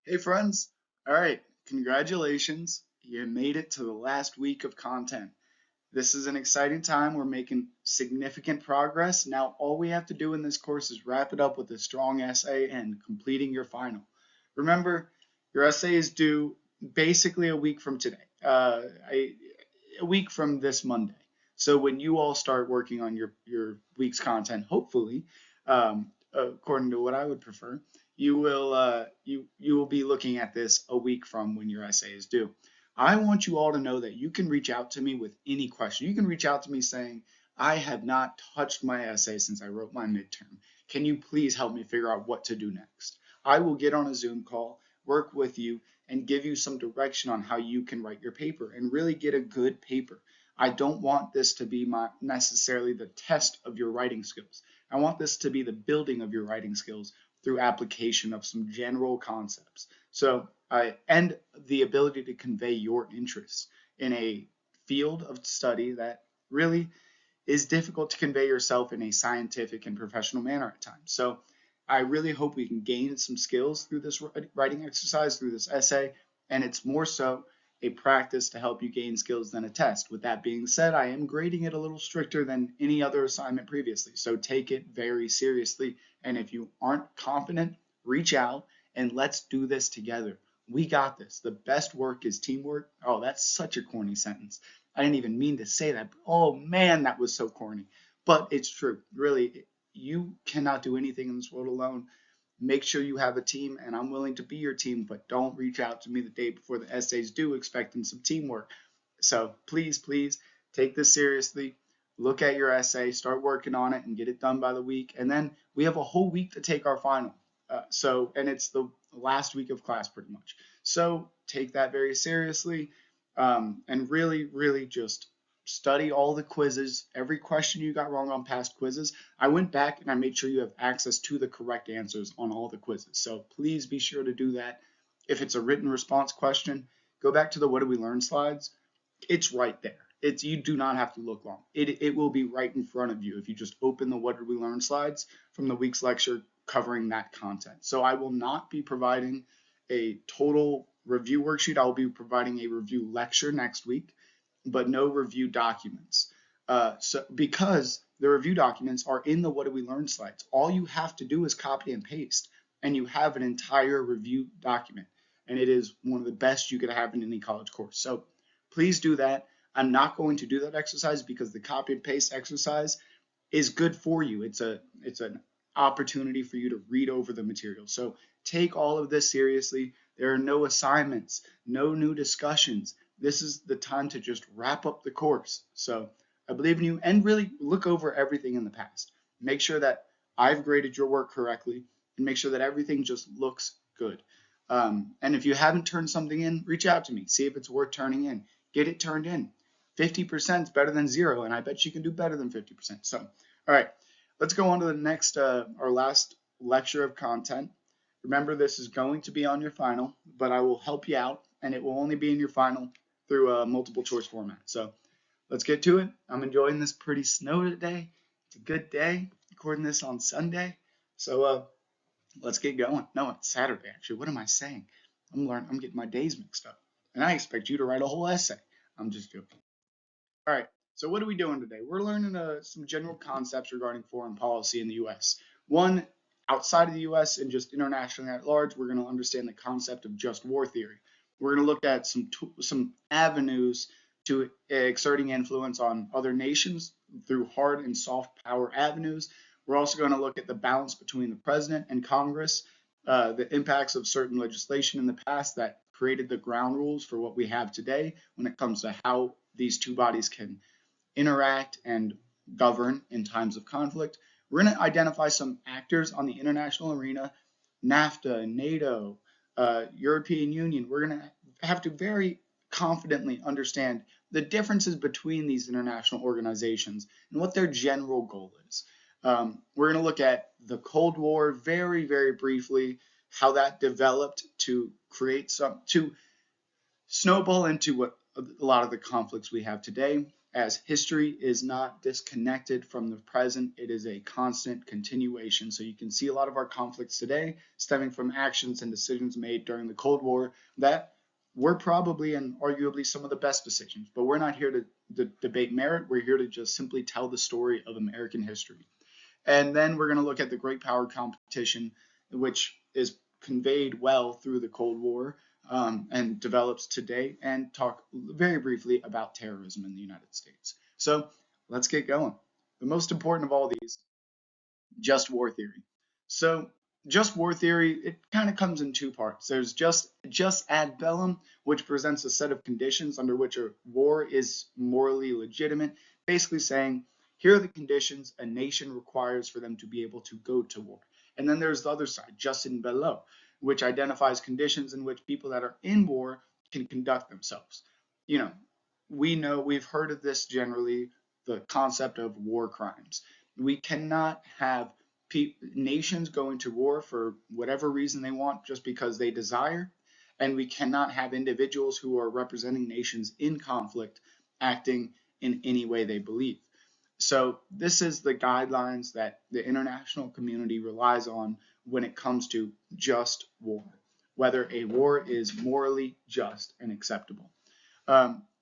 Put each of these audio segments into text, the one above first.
Hey friends! Alright, congratulations. You made it to the last week of content. This is an exciting time. We're making significant progress. Now, all we have to do in this course is wrap it up with a strong essay and completing your final. Remember, your essay is due basically a week from today, a week from this Monday. So when you all start working on your week's content, hopefully, according to what I would prefer, you will be looking at this a week from when your essay is due. I want you all to know that you can reach out to me with any question. You can reach out to me saying, I have not touched my essay since I wrote my midterm. Can you please help me figure out what to do next? I will get on a Zoom call, work with you, and give you some direction on how you can write your paper and really get a good paper. I don't want this to be necessarily the test of your writing skills. I want this to be the building of your writing skills through application of some general concepts. And the ability to convey your interests in a field of study that really is difficult to convey yourself in a scientific and professional manner at times. So I really hope we can gain some skills through this writing exercise, through this essay, and it's more so a practice to help you gain skills than a test. With that being said, I am grading it a little stricter than any other assignment previously, so take it very seriously. And if you aren't confident, reach out and let's do this together. We got this. The best work is teamwork. Oh, that's such a corny sentence. I didn't even mean to say that. But oh man, that was so corny. But it's true. Really, you cannot do anything in this world alone. Make sure you have a team, and I'm willing to be your team, but don't reach out to me the day before the essays due expecting some teamwork. So please take this seriously. Look at your essay, start working on it, and get it done by the week. And then we have a whole week to take our final. And it's the last week of class pretty much. So take that very seriously, and really just study all the quizzes, every question you got wrong on past quizzes. I went back and I made sure you have access to the correct answers on all the quizzes. So please be sure to do that. If it's a written response question, go back to the what did we learn slides. It's right there. It's you do not have to look long. It will be right in front of you if you just open the what did we learn slides from the week's lecture covering that content. So I will not be providing a total review worksheet. I will be providing a review lecture next week, but no review documents. So because the review documents are in the what did we learn slides, all you have to do is copy and paste, and you have an entire review document, and it is one of the best you could have in any college course. So please do that. I'm not going to do that exercise because the copy and paste exercise is good for you. It's an opportunity for you to read over the material. So take all of this seriously. There are no assignments, no new discussions. This is the time to just wrap up the course. So I believe in you, and really look over everything in the past. Make sure that I've graded your work correctly and make sure that everything just looks good. And if you haven't turned something in, reach out to me. See if it's worth turning in. Get it turned in. 50% is better than zero, and I bet you can do better than 50%. So, all right, let's go on to the next, our last lecture of content. Remember, this is going to be on your final, but I will help you out, and it will only be in your final through a multiple choice format. So let's get to it. I'm enjoying this pretty snow today. It's a good day. Recording this on Sunday. So let's get going. No, it's Saturday actually. What am I saying? I'm getting my days mixed up. And I expect you to write a whole essay. I'm just joking. All right. So what are we doing today? We're learning some general concepts regarding foreign policy in the U.S. One, outside of the U.S. and just internationally at large, we're going to understand the concept of just war theory. We're going to look at some avenues to exerting influence on other nations through hard and soft power avenues. We're also going to look at the balance between the president and Congress, the impacts of certain legislation in the past that created the ground rules for what we have today when it comes to how these two bodies can interact and govern in times of conflict. We're going to identify some actors on the international arena, NAFTA, NATO, European Union. We're going to have to very confidently understand the differences between these international organizations and what their general goal is. We're going to look at the Cold War very briefly, how that developed to create to snowball into what a lot of the conflicts we have today. as history is not disconnected from the present, it is a constant continuation. So you can see a lot of our conflicts today stemming from actions and decisions made during the Cold War that were probably and arguably some of the best decisions. But we're not here to debate merit. We're here to just simply tell the story of American history. And then we're going to look at the great power competition, which is conveyed well through the Cold War and develops today, and talk very briefly about terrorism in the United States. So let's get going. The most important of all these, just war theory. So just war theory, it kind of comes in two parts. There's just ad bellum, which presents a set of conditions under which a war is morally legitimate, basically saying, here are the conditions a nation requires for them to be able to go to war. And then there's the other side, jus in bello, which identifies conditions in which people that are in war can conduct themselves. We've heard of this generally, the concept of war crimes. We cannot have nations going to war for whatever reason they want just because they desire, and we cannot have individuals who are representing nations in conflict acting in any way they believe. So this is the guidelines that the international community relies on when it comes to just war, whether a war is morally just and acceptable.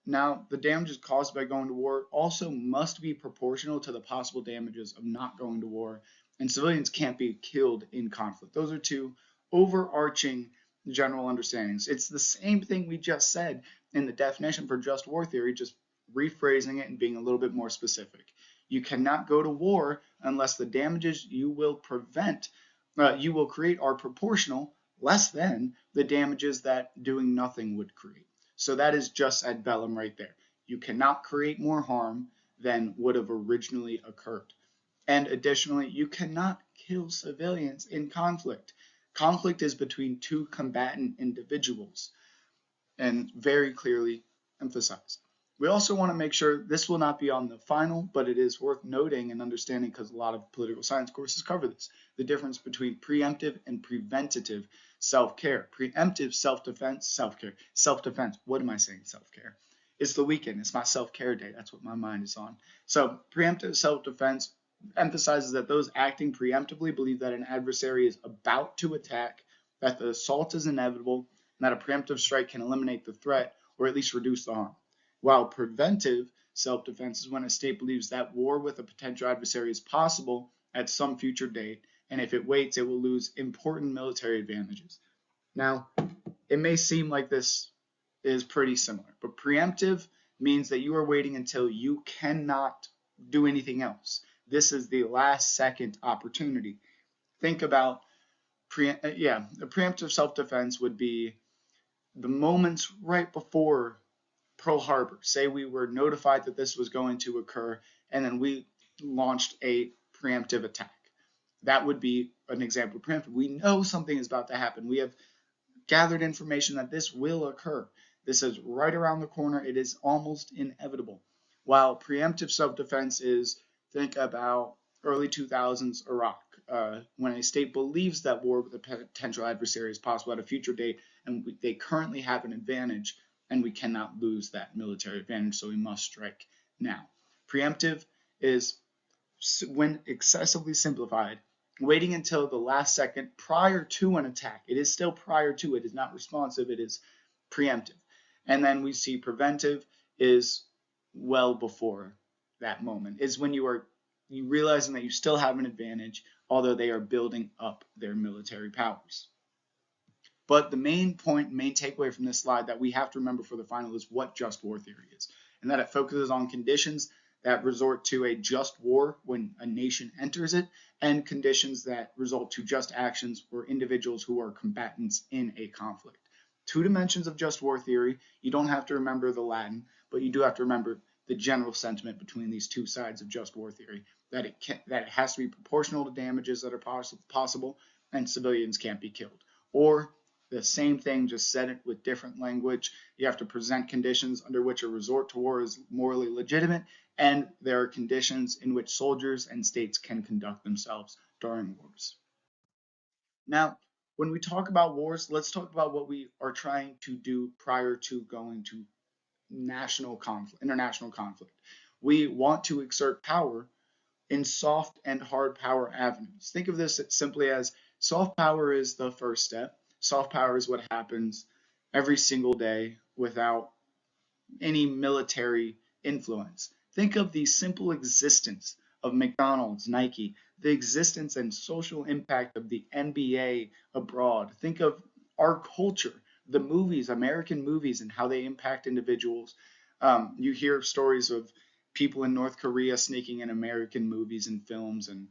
Now, the damages caused by going to war also must be proportional to the possible damages of not going to war, and civilians can't be killed in conflict. Those are two overarching general understandings. It's the same thing we just said in the definition for just war theory, just rephrasing it and being a little bit more specific. You cannot go to war unless the damages you will create are proportional, less than the damages that doing nothing would create. So that is jus ad bellum right there. You cannot create more harm than would have originally occurred. And additionally, you cannot kill civilians in conflict. Conflict is between two combatant individuals, and very clearly emphasized. We also want to make sure this will not be on the final, but it is worth noting and understanding because a lot of political science courses cover this, the difference between preemptive and preventative self-care. Preemptive self-defense, self-care. Self-defense, what am I saying self-care? It's the weekend, it's my self-care day, that's what my mind is on. So preemptive self-defense emphasizes that those acting preemptively believe that an adversary is about to attack, that the assault is inevitable, and that a preemptive strike can eliminate the threat or at least reduce the harm. While preventive self-defense is when a state believes that war with a potential adversary is possible at some future date, and if it waits, it will lose important military advantages. Now, it may seem like this is pretty similar, but preemptive means that you are waiting until you cannot do anything else. This is the last second opportunity. Think about, the preemptive self-defense would be the moments right before Pearl Harbor. Say we were notified that this was going to occur, and then we launched a preemptive attack. That would be an example of preemptive. We know something is about to happen. We have gathered information that this will occur. This is right around the corner. It is almost inevitable. While preemptive self-defense is, think about early 2000s Iraq, when a state believes that war with a potential adversary is possible at a future date, and they currently have an advantage, and we cannot lose that military advantage, so we must strike now. Preemptive is, when excessively simplified, waiting until the last second prior to an attack. It is still prior to, it is not responsive, it is preemptive. And then we see preventive is well before that moment, is when you realizing that you still have an advantage, although they are building up their military powers. But the main takeaway from this slide that we have to remember for the final is what just war theory is, and that it focuses on conditions that resort to a just war when a nation enters it, and conditions that result to just actions for individuals who are combatants in a conflict. Two dimensions of just war theory. You don't have to remember the Latin, but you do have to remember the general sentiment between these two sides of just war theory, that it has to be proportional to damages that are possible, and civilians can't be killed. Or the same thing, just said it with different language. You have to present conditions under which a resort to war is morally legitimate, and there are conditions in which soldiers and states can conduct themselves during wars. Now, when we talk about wars, let's talk about what we are trying to do prior to going to international conflict. We want to exert power in soft and hard power avenues. Think of this simply as soft power is the first step. Soft power is what happens every single day without any military influence. Think of the simple existence of McDonald's, Nike, the existence and social impact of the NBA abroad. Think of our culture, the movies, American movies, and how they impact individuals. You hear stories of people in North Korea sneaking in American movies and films, and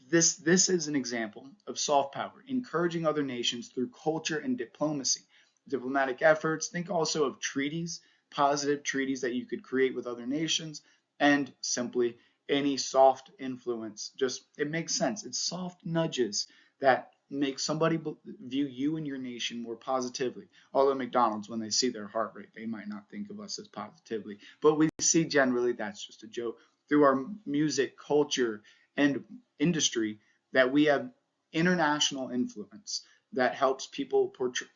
this is an example of soft power, encouraging other nations through culture and diplomacy, diplomatic efforts. Think also of treaties, positive treaties that you could create with other nations, and simply any soft influence. Just it makes sense. It's soft nudges that make somebody view you and your nation more positively. Although McDonald's, when they see their heart rate, they might not think of us as positively. But we see generally that's just a joke. Through our music, culture, and industry, that we have international influence that helps people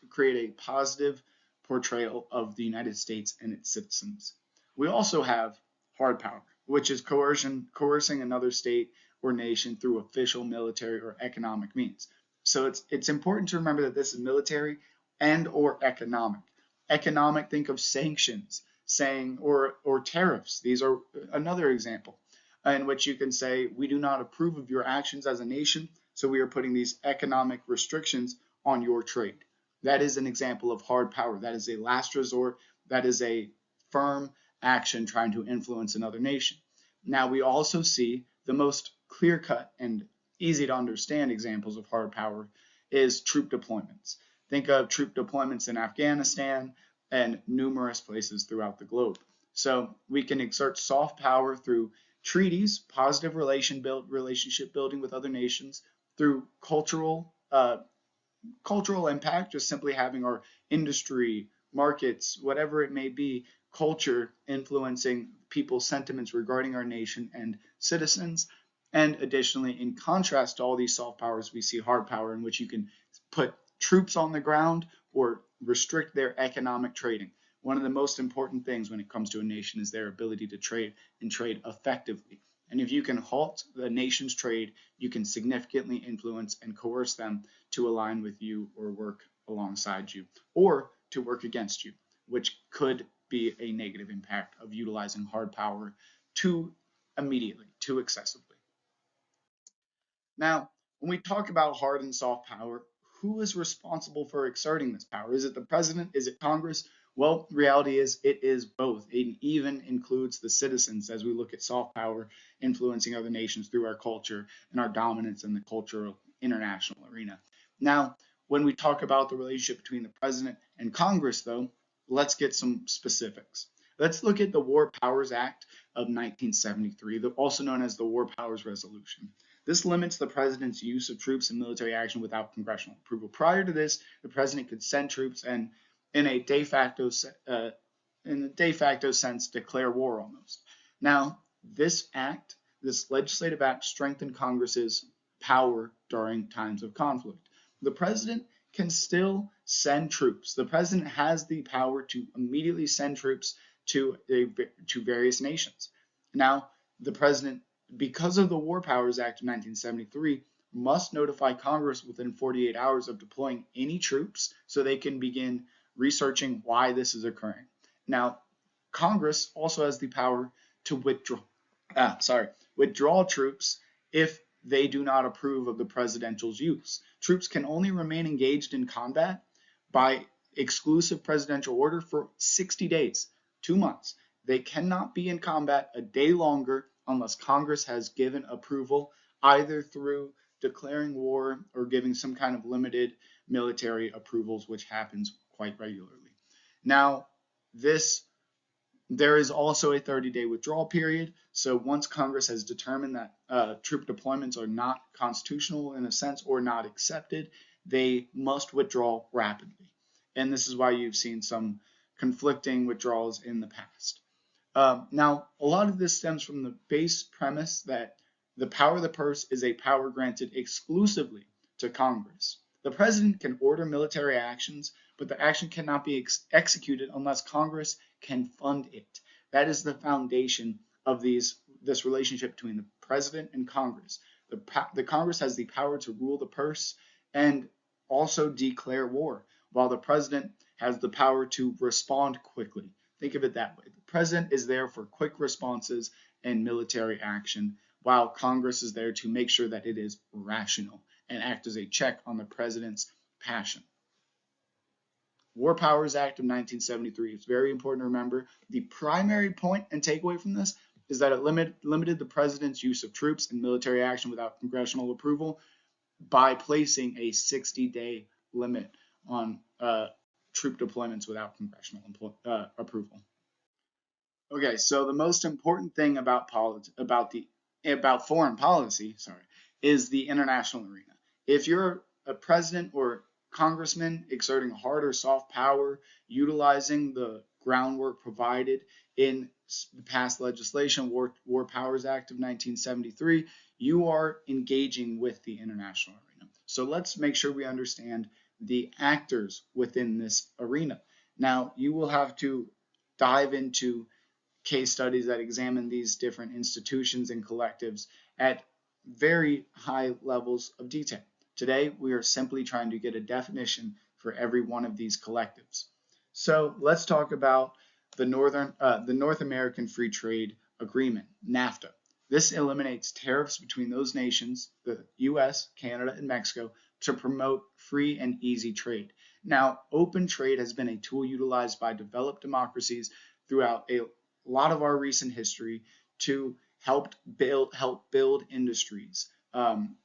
create a positive portrayal of the United States and its citizens. We also have hard power, which is coercing another state or nation through official military or economic means. So it's important to remember that this is military and or economic. Economic, think of sanctions, saying or tariffs. These are another example in which you can say we do not approve of your actions as a nation, so we are putting these economic restrictions on your trade. That is an example of hard power. That is a last resort. That is a firm action trying to influence another nation. Now, we also see the most clear cut and easy to understand examples of hard power is troop deployments. Think of troop deployments in Afghanistan and numerous places throughout the globe. So we can exert soft power through treaties, positive relationship building with other nations, through cultural impact, just simply having our industry, markets, whatever it may be, culture influencing people's sentiments regarding our nation and citizens. And additionally, in contrast to all these soft powers, we see hard power, in which you can put troops on the ground or restrict their economic trading. One of the most important things when it comes to a nation is their ability to trade and trade effectively. And if you can halt the nation's trade, you can significantly influence and coerce them to align with you or work alongside you, or to work against you, which could be a negative impact of utilizing hard power too immediately, too excessively. Now, when we talk about hard and soft power, who is responsible for exerting this power? Is it the president? Is it Congress? Well, reality is it is both. It even includes the citizens as we look at soft power influencing other nations through our culture and our dominance in the cultural international arena. Now, when we talk about the relationship between the president and Congress, though, let's get some specifics. Let's look at the War Powers Act of 1973, also known as the War Powers Resolution. This limits the president's use of troops in military action without congressional approval. Prior to this, the president could send troops and, in a de facto sense, declare war almost. Now, this legislative act, strengthened Congress's power during times of conflict. The president can still send troops. The president has the power to immediately send troops to various nations. Now, the president, because of the War Powers Act of 1973, must notify Congress within 48 hours of deploying any troops so they can begin researching why this is occurring. Now, Congress also has the power to withdraw troops if they do not approve of the presidential's use. Troops can only remain engaged in combat by exclusive presidential order for 60 days, 2 months. They cannot be in combat a day longer unless Congress has given approval, either through declaring war or giving some kind of limited military approvals, which happens quite regularly. Now, there is also a 30-day withdrawal period. So once Congress has determined that troop deployments are not constitutional in a sense or not accepted, they must withdraw rapidly. And this is why you've seen some conflicting withdrawals in the past. Now, a lot of this stems from the base premise that the power of the purse is a power granted exclusively to Congress. The president can order military actions, but the action cannot be executed unless Congress can fund it. That is the foundation of this relationship between the president and Congress. The Congress has the power to rule the purse and also declare war, while the president has the power to respond quickly. Think of it that way. The president is there for quick responses and military action, while Congress is there to make sure that it is rational and act as a check on the president's passion. War Powers Act of 1973. It's very important to remember. The primary point and takeaway from this is that it limited the president's use of troops and military action without congressional approval by placing a 60-day limit on troop deployments without congressional approval. Okay, so the most important thing about foreign policy, is the international arena. If you're a president or congressman exerting hard or soft power, utilizing the groundwork provided in the past legislation, War Powers Act of 1973, you are engaging with the international arena. So let's make sure we understand the actors within this arena. Now, you will have to dive into case studies that examine these different institutions and collectives at very high levels of detail. Today, we are simply trying to get a definition for every one of these collectives. So let's talk about the North American Free Trade Agreement, NAFTA. This eliminates tariffs between those nations, the US, Canada, and Mexico, to promote free and easy trade. Now, open trade has been a tool utilized by developed democracies throughout a lot of our recent history to help build industries.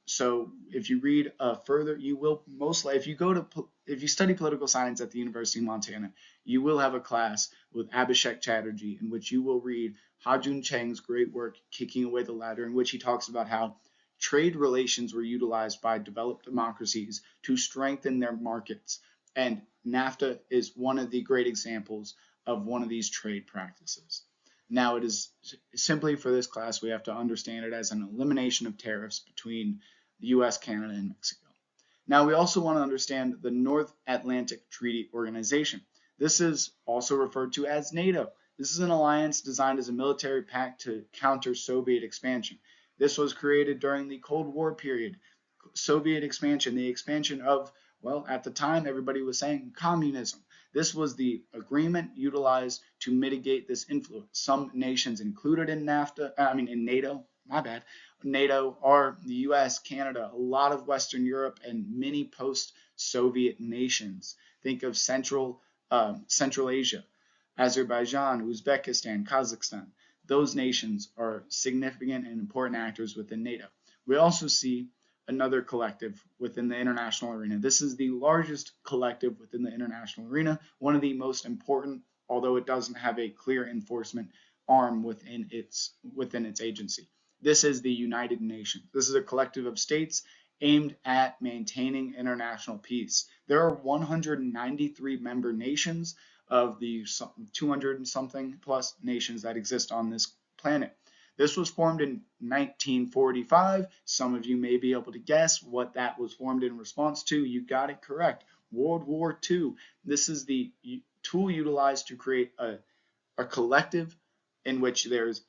So if you read further, you will most likely, if you study political science at the University of Montana, you will have a class with Abhishek Chatterjee in which you will read Ha-Joon Chang's great work, Kicking Away the Ladder, in which he talks about how trade relations were utilized by developed democracies to strengthen their markets. And NAFTA is one of the great examples of one of these trade practices. Now, it is simply for this class, we have to understand it as an elimination of tariffs between the US, Canada, and Mexico. Now, we also want to understand the North Atlantic Treaty Organization. This is also referred to as NATO. This is an alliance designed as a military pact to counter Soviet expansion. This was created during the Cold War period. Soviet expansion, the expansion of, well, at the time, everybody was saying communism. This was the agreement utilized to mitigate this influence. Some nations included in NATO, NATO are the US, Canada, a lot of Western Europe, and many post-Soviet nations. Think of Central Asia, Azerbaijan, Uzbekistan, Kazakhstan. Those nations are significant and important actors within NATO. We also see another collective within the international arena. This is the largest collective within the international arena, one of the most important, although it doesn't have a clear enforcement arm within its agency. This is the United Nations. This is a collective of states aimed at maintaining international peace. There are 193 member nations of the 200 and something plus nations that exist on this planet. This was formed in 1945. Some of you may be able to guess what that was formed in response to. You got it correct. World War II. This is the tool utilized to create a collective in which there is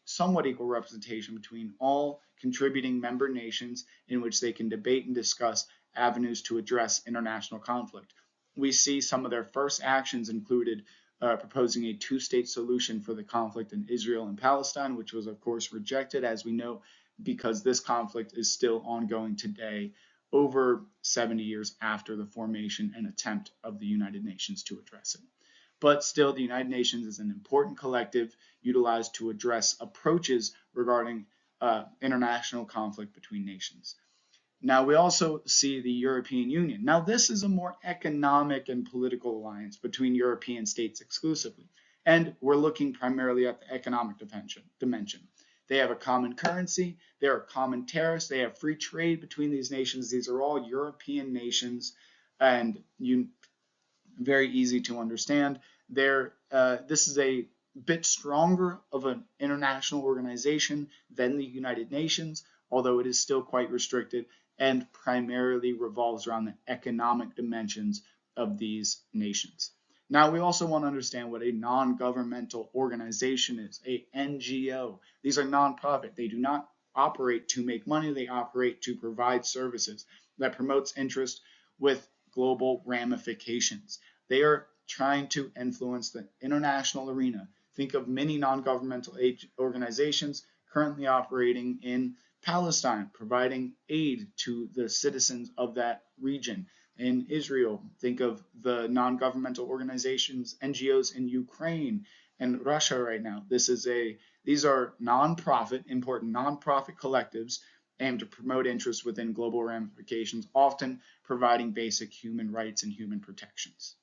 somewhat equal representation between all contributing member nations, in which they can debate and discuss avenues to address international conflict. We see some of their first actions included proposing a two-state solution for the conflict in Israel and Palestine, which was, of course, rejected, as we know, because this conflict is still ongoing today, over 70 years after the formation and attempt of the United Nations to address it. But still, the United Nations is an important collective utilized to address approaches regarding international conflict between nations. Now, we also see the European Union. Now, this is a more economic and political alliance between European states exclusively, and we're looking primarily at the economic dimension. They have a common currency, there are common tariffs, they have free trade between these nations. These are all European nations, and very easy to understand. This is a bit stronger of an international organization than the United Nations, although it is still quite restricted and primarily revolves around the economic dimensions of these nations. Now, we also want to understand what a non-governmental organization is, a NGO. These are nonprofit. They do not operate to make money. They operate to provide services that promotes interest with global ramifications. They are trying to influence the international arena. Think of many non-governmental organizations currently operating in Palestine, providing aid to the citizens of that region. In Israel, think of the non-governmental organizations, NGOs in Ukraine and Russia right now. These are non-profit, important non-profit collectives aimed to promote interests within global ramifications, often providing basic human rights and human protections.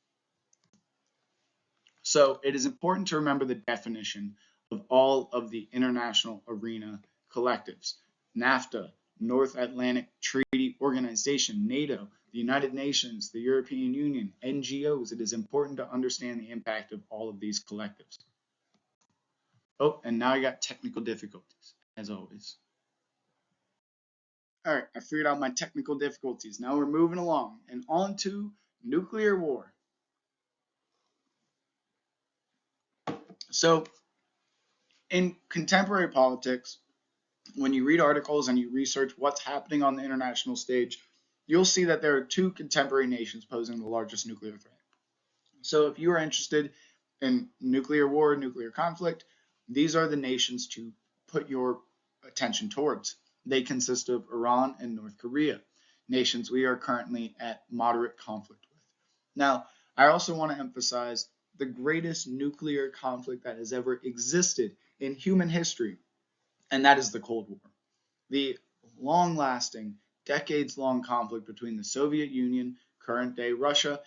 So it is important to remember the definition of all of the international arena collectives. NAFTA, North Atlantic Treaty Organization, NATO, the United Nations, the European Union, NGOs. It is important to understand the impact of all of these collectives. Oh, and now I got technical difficulties, as always. All right, I figured out my technical difficulties. Now we're moving along and on to nuclear war. So, in contemporary politics, when you read articles and you research what's happening on the international stage, you'll see that there are two contemporary nations posing the largest nuclear threat. So if you are interested in nuclear war, nuclear conflict, these are the nations to put your attention towards. They consist of Iran and North Korea, nations we are currently at moderate conflict with. Now, I also want to emphasize the greatest nuclear conflict that has ever existed in human history, and that is the Cold War. The long-lasting, decades-long conflict between the Soviet Union, current-day Russia,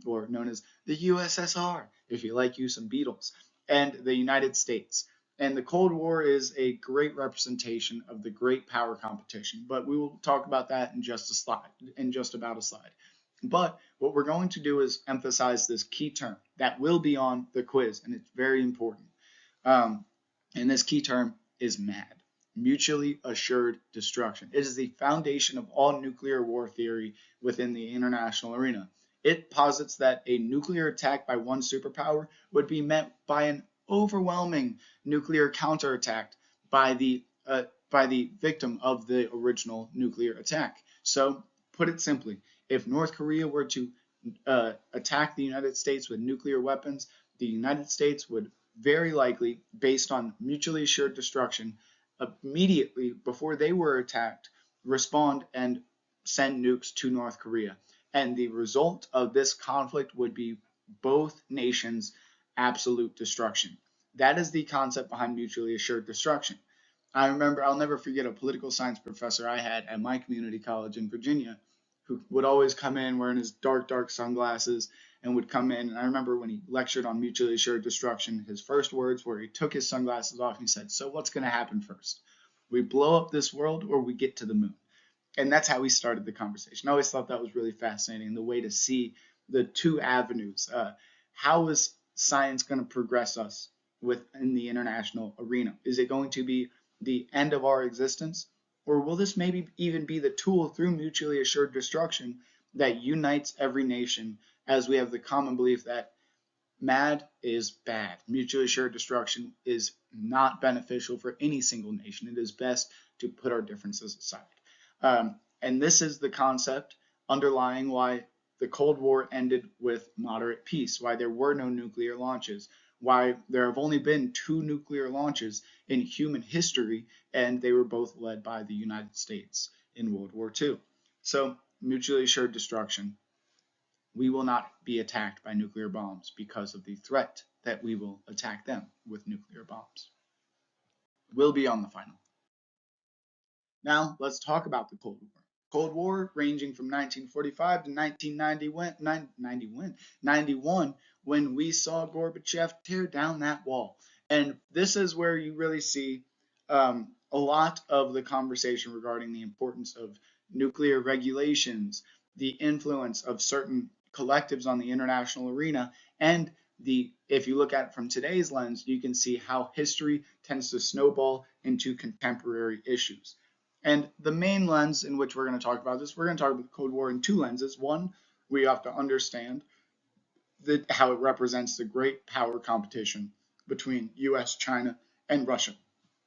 or known as the USSR, if you like you some Beatles, and the United States. And the Cold War is a great representation of the great power competition, but we will talk about that in just about a slide. But what we're going to do is emphasize this key term that will be on the quiz, and it's very important. And this key term is MAD, mutually assured destruction. It is the foundation of all nuclear war theory within the international arena. It posits that a nuclear attack by one superpower would be met by an overwhelming nuclear counterattack by the victim of the original nuclear attack. So, put it simply, if North Korea were to attack the United States with nuclear weapons, the United States would very likely, based on mutually assured destruction, immediately before they were attacked, respond and send nukes to North Korea. And the result of this conflict would be both nations' absolute destruction. That is the concept behind mutually assured destruction. I remember, I'll never forget a political science professor I had at my community college in Virginia who would always come in wearing his dark sunglasses and would come in. And I remember when he lectured on mutually assured destruction, his first words were he took his sunglasses off and he said, "So what's going to happen first? We blow up this world or we get to the moon?" And that's how we started the conversation. I always thought that was really fascinating, the way to see the two avenues. How is science going to progress us within the international arena? Is it going to be the end of our existence? Or will this maybe even be the tool through mutually assured destruction that unites every nation, as we have the common belief that MAD is bad. Mutually assured destruction is not beneficial for any single nation. It is best to put our differences aside. And this is the concept underlying why the Cold War ended with moderate peace, why there were no nuclear launches, why there have only been 2 nuclear launches in human history, and they were both led by the United States in World War II. So, mutually assured destruction. We will not be attacked by nuclear bombs because of the threat that we will attack them with nuclear bombs. We'll be on the final. Now, let's talk about the Cold War. Cold War ranging from 1945 to 1991 when we saw Gorbachev tear down that wall. And this is where you really see a lot of the conversation regarding the importance of nuclear regulations, the influence of certain collectives on the international arena, and if you look at it from today's lens, you can see how history tends to snowball into contemporary issues. And the main lens in which we're going to talk about this, we're going to talk about the Cold War in 2 lenses. One, we have to understand how it represents the great power competition between US, China, and Russia,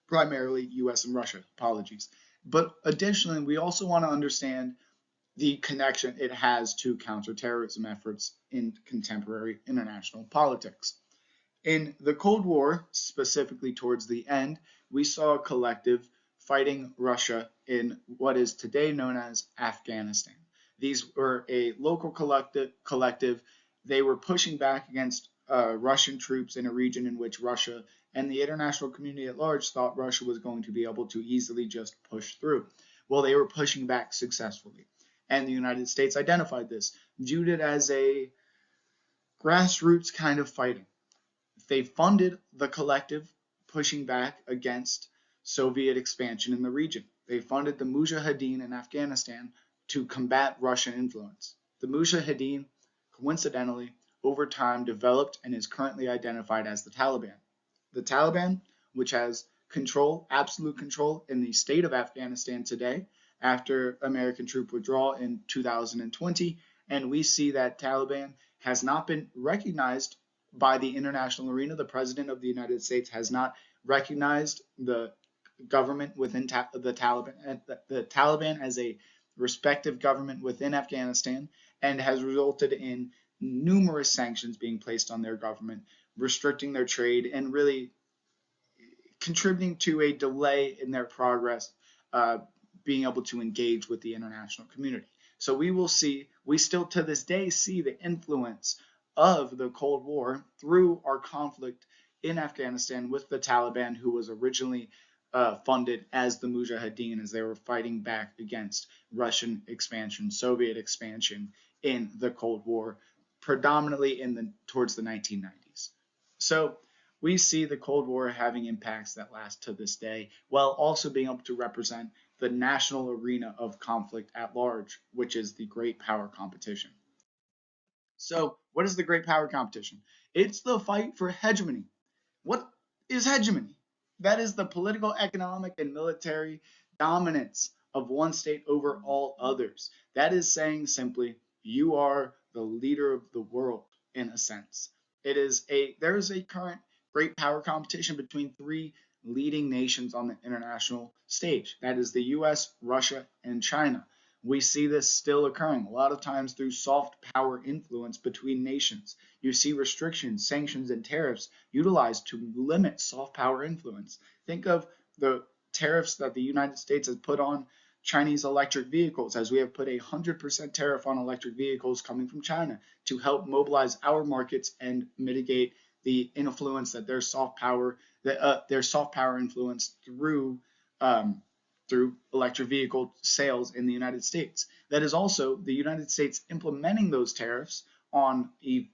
primarily US and Russia, apologies. But additionally, we also want to understand the connection it has to counterterrorism efforts in contemporary international politics. In the Cold War, specifically towards the end, we saw a collective fighting Russia in what is today known as Afghanistan. These were a local collective. They were pushing back against Russian troops in a region in which Russia and the international community at large thought Russia was going to be able to easily just push through. Well, they were pushing back successfully. And the United States identified this, viewed it as a grassroots kind of fighting. They funded the collective pushing back against Soviet expansion in the region. They funded the Mujahideen in Afghanistan to combat Russian influence. The Mujahideen, coincidentally, over time developed and is currently identified as the Taliban. The Taliban, which has control, absolute control in the state of Afghanistan today after American troop withdrawal in 2020, and we see that Taliban has not been recognized by the international arena. The president of the United States has not recognized the government within the Taliban as a respective government within Afghanistan, and has resulted in numerous sanctions being placed on their government, restricting their trade, and really contributing to a delay in their progress being able to engage with the international community. So we still to this day see the influence of the Cold War through our conflict in Afghanistan with the Taliban, who was originally funded as the Mujahideen as they were fighting back against Russian expansion, Soviet expansion in the Cold War, predominantly towards the 1990s. So we see the Cold War having impacts that last to this day, while also being able to represent the national arena of conflict at large, which is the great power competition. So, what is the great power competition? It's the fight for hegemony. What is hegemony? That is the political, economic, and military dominance of one state over all others. That is saying simply, you are the leader of the world in a sense. There is a current great power competition between three leading nations on the international stage. That is the US, Russia, and China. We see this still occurring a lot of times through soft power influence between nations. You see restrictions, sanctions, and tariffs utilized to limit soft power influence. Think of the tariffs that the United States has put on Chinese electric vehicles, as we have put 100% tariff on electric vehicles coming from China to help mobilize our markets and mitigate the influence that their soft power influence through electric vehicle sales in the United States. That is also the United States implementing those tariffs on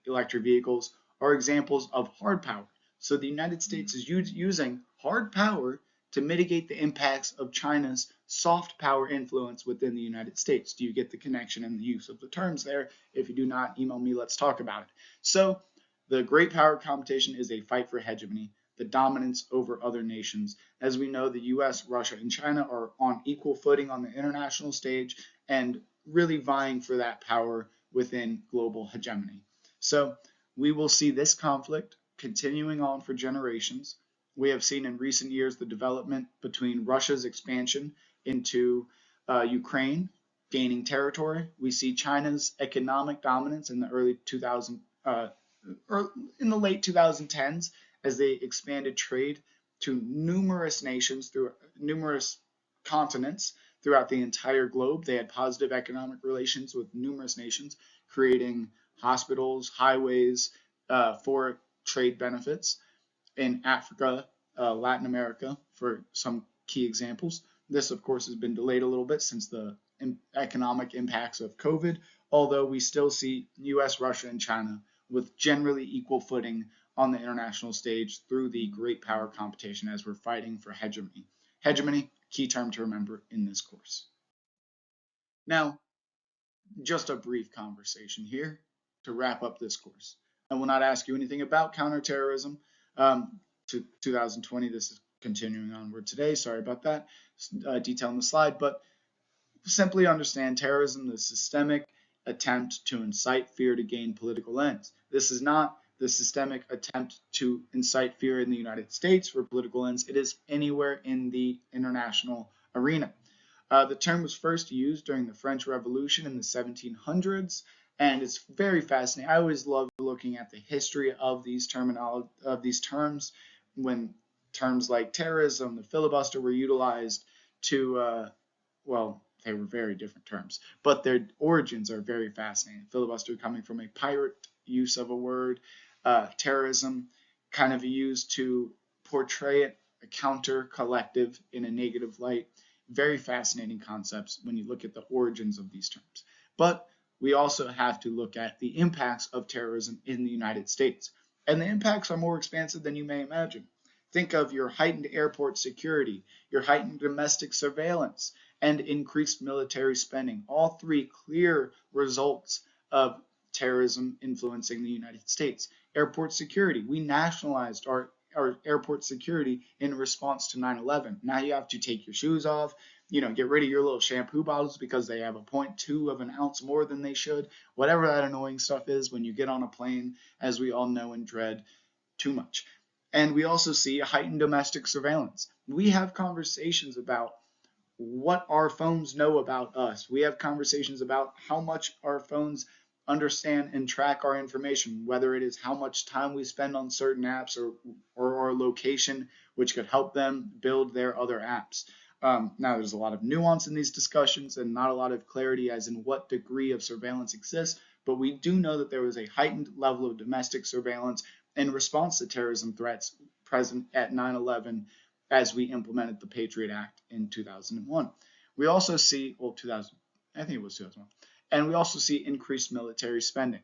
electric vehicles are examples of hard power. So the United States is using hard power to mitigate the impacts of China's soft power influence within the United States. Do you get the connection and the use of the terms there? If you do not, email me, let's talk about it. So the great power competition is a fight for hegemony, the dominance over other nations. As we know, the US, Russia, and China are on equal footing on the international stage and really vying for that power within global hegemony. So we will see this conflict continuing on for generations. We have seen in recent years the development between Russia's expansion into Ukraine, gaining territory. We see China's economic dominance in the in the late 2010s as they expanded trade to numerous nations through numerous continents throughout the entire globe. They had positive economic relations with numerous nations, creating hospitals, highways for trade benefits in Africa, Latin America, for some key examples. This, of course, has been delayed a little bit since the economic impacts of COVID, although we still see US, Russia, and China with generally equal footing on the international stage through the great power competition as we're fighting for hegemony. Hegemony, key term to remember in this course. Now, just a brief conversation here to wrap up this course. I will not ask you anything about counterterrorism. To 2020, this is continuing onward today. Sorry about that detail on the slide, but simply understand terrorism is systemic attempt to incite fear to gain political ends. This is not the systemic attempt to incite fear in the United States for political ends. It is anywhere in the international arena. The term was first used during the French Revolution in the 1700s, and it's very fascinating. I always love looking at the history of these terms when terms like terrorism, the filibuster were utilized to, well, they were very different terms, but their origins are very fascinating. Filibuster coming from a pirate use of a word, terrorism kind of used to portray it, a counter collective in a negative light. Very fascinating concepts when you look at the origins of these terms. But we also have to look at the impacts of terrorism in the United States. And the impacts are more expansive than you may imagine. Think of your heightened airport security, your heightened domestic surveillance, and increased military spending. All three clear results of terrorism influencing the United States. Airport security. We nationalized our airport security in response to 9/11. Now you have to take your shoes off, get rid of your little shampoo bottles because they have a 0.2 of an ounce more than they should. Whatever that annoying stuff is when you get on a plane, as we all know and dread too much. And we also see a heightened domestic surveillance. We have conversations about what our phones know about us. We have conversations about how much our phones understand and track our information, whether it is how much time we spend on certain apps or our location, which could help them build their other apps. Now, there's a lot of nuance in these discussions and not a lot of clarity as in what degree of surveillance exists, but we do know that there was a heightened level of domestic surveillance in response to terrorism threats present at 9/11 as we implemented the Patriot Act in 2001. We also see, I think it was 2001, and we also see increased military spending.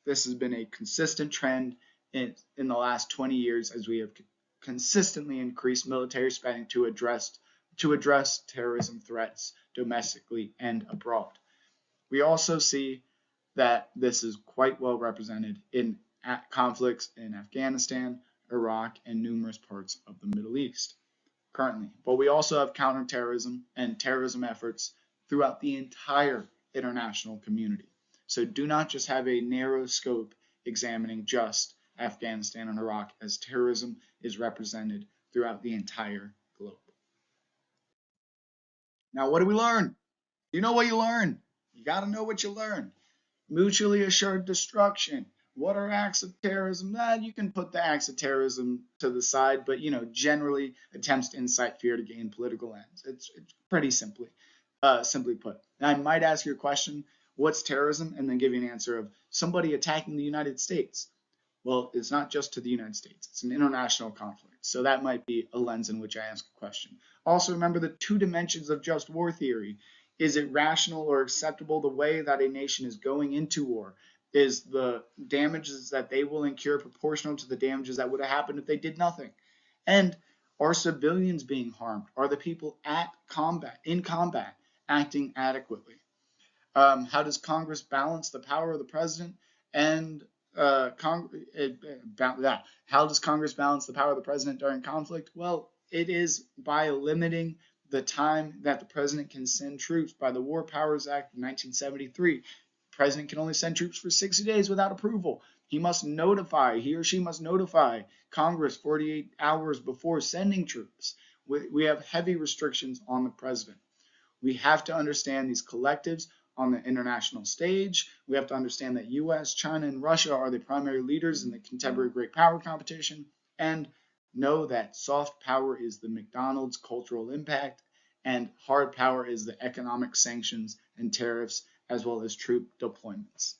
This has been a consistent trend in the last 20 years as we have consistently increased military spending to address terrorism threats domestically and abroad. We also see that this is quite well represented in conflicts in Afghanistan, Iraq, and numerous parts of the Middle East currently. But we also have counterterrorism and terrorism efforts throughout the entire international community. So do not just have a narrow scope examining just Afghanistan and Iraq, as terrorism is represented throughout the entire globe. Now, what do we learn? You know what you learn. You got to know what you learn. Mutually assured destruction. What are acts of terrorism? You can put the acts of terrorism to the side, but generally attempts to incite fear to gain political ends. It's pretty simply put. Now, I might ask you a question, what's terrorism? And then give you an answer of somebody attacking the United States. Well, it's not just to the United States. It's an international conflict. So that might be a lens in which I ask a question. Also, remember the two dimensions of just war theory. Is it rational or acceptable the way that a nation is going into war? Is the damages that they will incur proportional to the damages that would have happened if they did nothing? And are civilians being harmed? Are the people in combat, acting adequately? How does Congress balance the power of the president and how does Congress balance the power of the president during conflict? Well, it is by limiting the time that the president can send troops by the War Powers Act of 1973. The president can only send troops for 60 days without approval. He or she must notify Congress 48 hours before sending troops. We have heavy restrictions on the president. We have to understand these collectives on the international stage. We have to understand that US, China, and Russia are the primary leaders in the contemporary great power competition, and know that soft power is the McDonald's cultural impact, and hard power is the economic sanctions and tariffs, as well as troop deployments.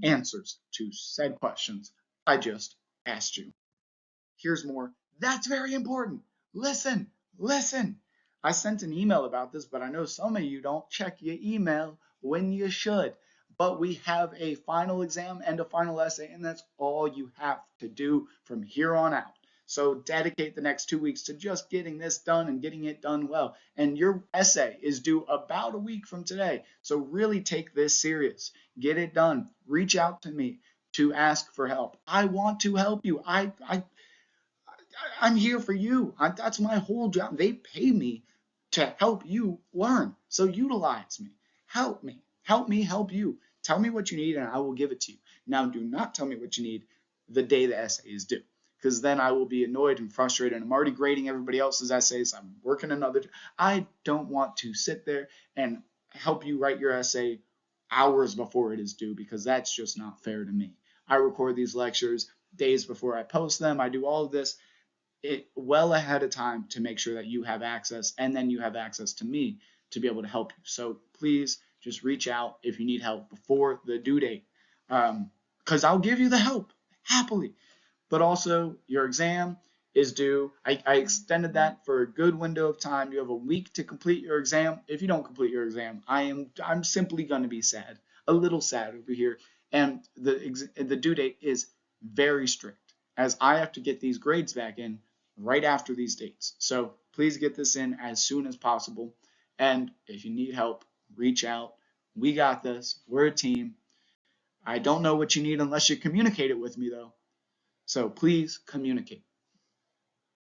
Answers to said questions I just asked you. Here's more. That's very important. Listen. I sent an email about this, but I know some of you don't check your email when you should. But we have a final exam and a final essay, and that's all you have to do from here on out. So dedicate the next 2 weeks to just getting this done and getting it done well. And your essay is due about a week from today. So really take this serious. Get it done. Reach out to me to ask for help. I want to help you. I'm here for you. That's my whole job. They pay me to help you learn. So utilize me. Help me. Help me help you. Tell me what you need and I will give it to you. Now, do not tell me what you need the day the essay is due, because then I will be annoyed and frustrated. I'm already grading everybody else's essays. I'm working another. I don't want to sit there and help you write your essay hours before it is due, because that's just not fair to me. I record these lectures days before I post them. I do all of this well ahead of time to make sure that you have access, and then you have access to me to be able to help you. So please just reach out if you need help before the due date, because I'll give you the help happily. But also, your exam is due. I extended that for a good window of time. You have a week to complete your exam. If you don't complete your exam, I'm simply going to be sad, a little sad over here. And the due date is very strict, as I have to get these grades back in right after these dates. So please get this in as soon as possible. And if you need help, reach out. We got this. We're a team. I don't know what you need unless you communicate it with me, though. So please communicate.